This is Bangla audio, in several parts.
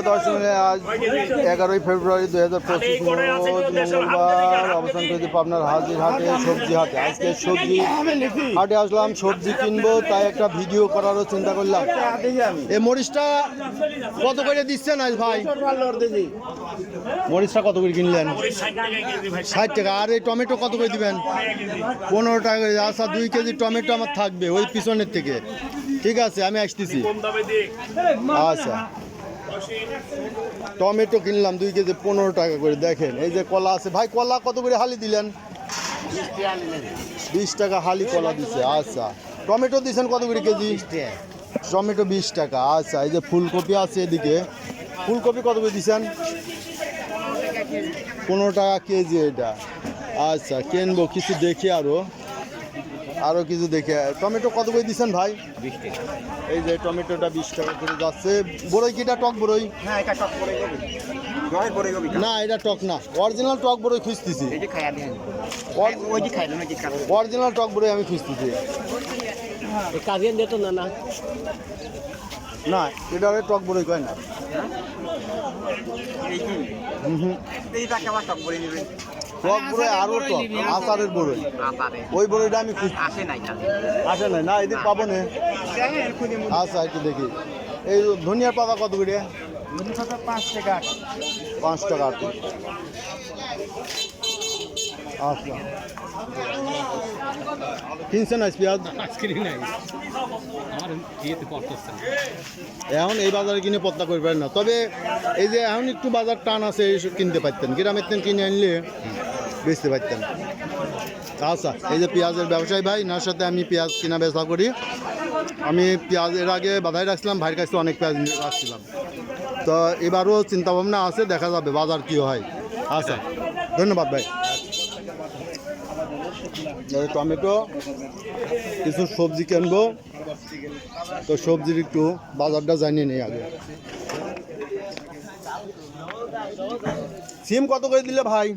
দর্শক আজ 11ই ফেব্রুয়ারি 2025 মঙ্গলবার অবস্থান করেছি পাবনার হাজির হাটে সবজি হাটে। আজকে সবজি হাটে আসলাম, সবজি কিনবো, তাই একটা ভিডিও করারও চিন্তা করলাম। এই মরিচটা কত করে দিচ্ছেন আজ ভাই? মরিচটা কত করে কিনলেন? 60 টাকা। আর এই টমেটো কত করে দিবেন? 15 টাকা করে। আচ্ছা 2 কেজি টমেটো আমার থাকবে ওই পিছনের থেকে। ঠিক আছে, আমি আসতেছি। আচ্ছা টমেটো কিনলাম 2 কেজি 15 টাকা করে। দেখেন এই যে কলা আছে ভাই, কলা কত করে হালি দিলেন? 20 টাকা হালি কলা দিছে। আচ্ছা টমেটো দিচ্ছেন কত করে কেজি? টমেটো 20 টাকা। আচ্ছা এই যে ফুলকপি আছে এদিকে, ফুলকপি কত করে দিচ্ছেন? 15 টাকা কেজি এটা। আচ্ছা কিনবো কিছু দেখি, আরও কিছু দেখে। টমেটো কত করে দিচ্ছেন ভাই? 20 টাকা। এই যে টমেটোটা 20 টাকা করে যাচ্ছে। বড়ই কিটা টক বড়ই? হ্যাঁ এটা টক বড়ই কবি। না এটা টক না, অরিজিনাল টক বড়ই খুঁজতেছি। এই যে খাইয়া দেন। ওই যে খাইলেন ওই যে খাইলেন। অরিজিনাল টক বড়ই আমি খুঁজতেছি। এই কাজিয়ান দিত না না। না এটা টক বড়ই কয় না। এই কি? এইটা কেমন টক বড়ই নেবেন? টক বড়ই আরও টক, আচারের বড়ই। আপারে। ওই বড়ইটা আমি খুঁজছি। আসে নাই না। আসে নাই না, এদিকে পাবো না। আচ্ছা একটু দেখি। এই ধনিয়ার পাতা কত করে? 5 টাকা। 5 টাকা। আচ্ছা কিনছেন আজ পেঁয়াজ? এখন এই বাজারে কিনে পত্তা করে পারেন না, তবে এই যে এখন একটু বাজার টান আছে, এইসব কিনতে পারতেন। গ্রামের তেন কিনে আনলে বেচতে পারতেন। আচ্ছা এই যে পেঁয়াজের ব্যবসায়ী ভাই, নার সাথে আমি পেঁয়াজ কিনা বেচা করি। আমি পেঁয়াজ এর আগে বাধাই রাখছিলাম, ভাইয়ের কাছে অনেক পেঁয়াজ রাখছিলাম। তো এবারও চিন্তাভাবনা আছে, দেখা যাবে বাজার কী হয়। আচ্ছা ধন্যবাদ ভাই। টমেটো কিছু সবজি কিনবো, তো সবজির একটু বাজারটা জানিয়ে নেই আগে। সিম কত করে দিলে ভাই?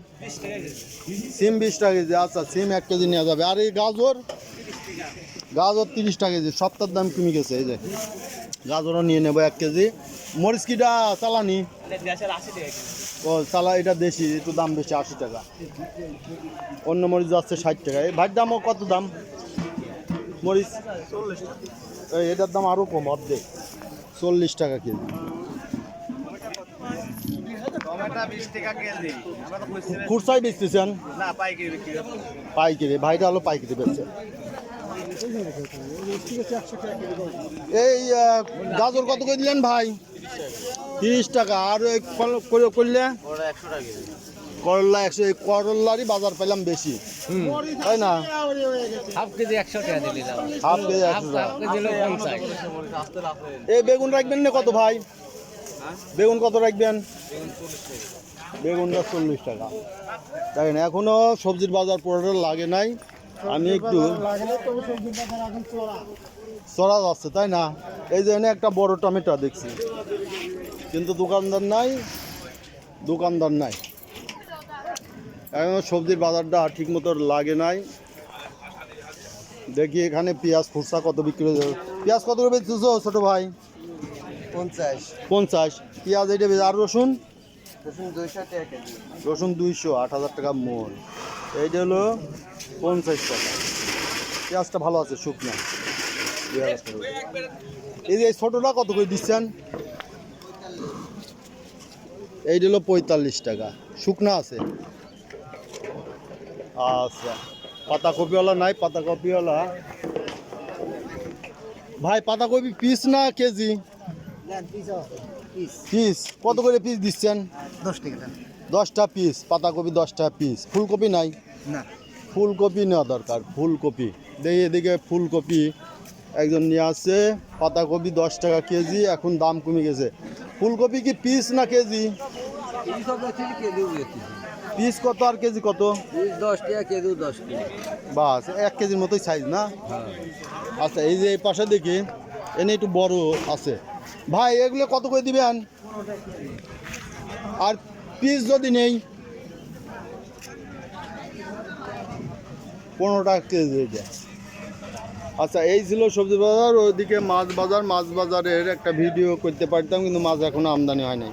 সিম 20 টাকা কেজি। আচ্ছা সিম 1 কেজি নেওয়া যাবে। আর এই গাজর? গাজর 30 টাকা কেজি। সপ্তাহের দাম কমে গেছে। এই যে গাজরও নিয়ে নেবো 1 কেজি। মরিচ কিটা চালানি? ও চালা, এটা দেশি, একটু দাম বেশি 80 টাকা। অন্য মরিচ যাচ্ছে 60 টাকা। এই ভাইয়ের দামও কত দাম মরিচ? এটার দাম আরও কম, অর্ধেক 40 টাকা কেজি। খুরসাই বেচতেছেন? পাইকারি। ভাইটা হলো পাইকারি বেচছে। এই গাজর কত করে দিলেন ভাই? 30 টাকা। আর করলে করলা 100। করলারই বাজার পেলাম বেশি, তাই না? হাফ কেজি 100 টাকা দিলাম। হাফ কেজি 100 টাকা। এই বেগুন রাখবেন না কত ভাই? বেগুন কত রাখবেন? বেগুনটা 40 টাকা। দেখেন এখনো সবজির বাজার পুরোটা লাগে নাই। আমি একটু চড়া যাচ্ছে, তাই না? এই যে একটা বড় টমেটো দেখছি, কিন্তু দোকানদার নাই। এখন সবজির বাজারটা ঠিক মতো লাগে নাই। দেখি এখানে পেঁয়াজ খুচরা কত বিক্রি হয়ে যাবে। পেঁয়াজ কত করে বেচছো ছোট ভাই? 50। পেঁয়াজ এটা বেশ। আর রসুন? রসুন 200, 8000 টাকা মন। এইটা হলো 50 টাকা। পেঁয়াজটা ভালো আছে, শুকনো। এই যে ছোটটা কত করে দিচ্ছেন? এইটা হলো 45 টাকা, শুকনো আছে। আচ্ছা পাতাকপিওয়ালা নাই? পাতাকপিওয়ালা ভাই, পাতাকপি পিস না কেজি? পিস। কত করে পিস দিচ্ছেন? 10 টাকা। 10টা পিস পাতাকপি, 10টা পিস। ফুলকপি নাই? না। ফুলকপি নেওয়া দরকার। ফুলকপি দেখি এদিকে, ফুলকপি একজন নিয়ে আসছে। পাতাকপি 10 টাকা কেজি, এখন দাম কমে গেছে। ফুলকপি কি পিস না কেজি? পিস কত আর কেজি কত? 10 টাকা কেজি। 10 টাকা বাস 1 কেজির মতোই সাইজ না? আচ্ছা এই যে এই পাশে দেখি এনে একটু বড় আছে। ভাই এগুলো কত করে দিবেন? আর পিস যদি নেই? 15 টাকা কেজি এটা। আচ্ছা, এই ছিল সবজি বাজার। ওইদিকে মাছ বাজারের একটা ভিডিও করতে পারতাম, কিন্তু মাছ এখনো আমদানি হয় নাই।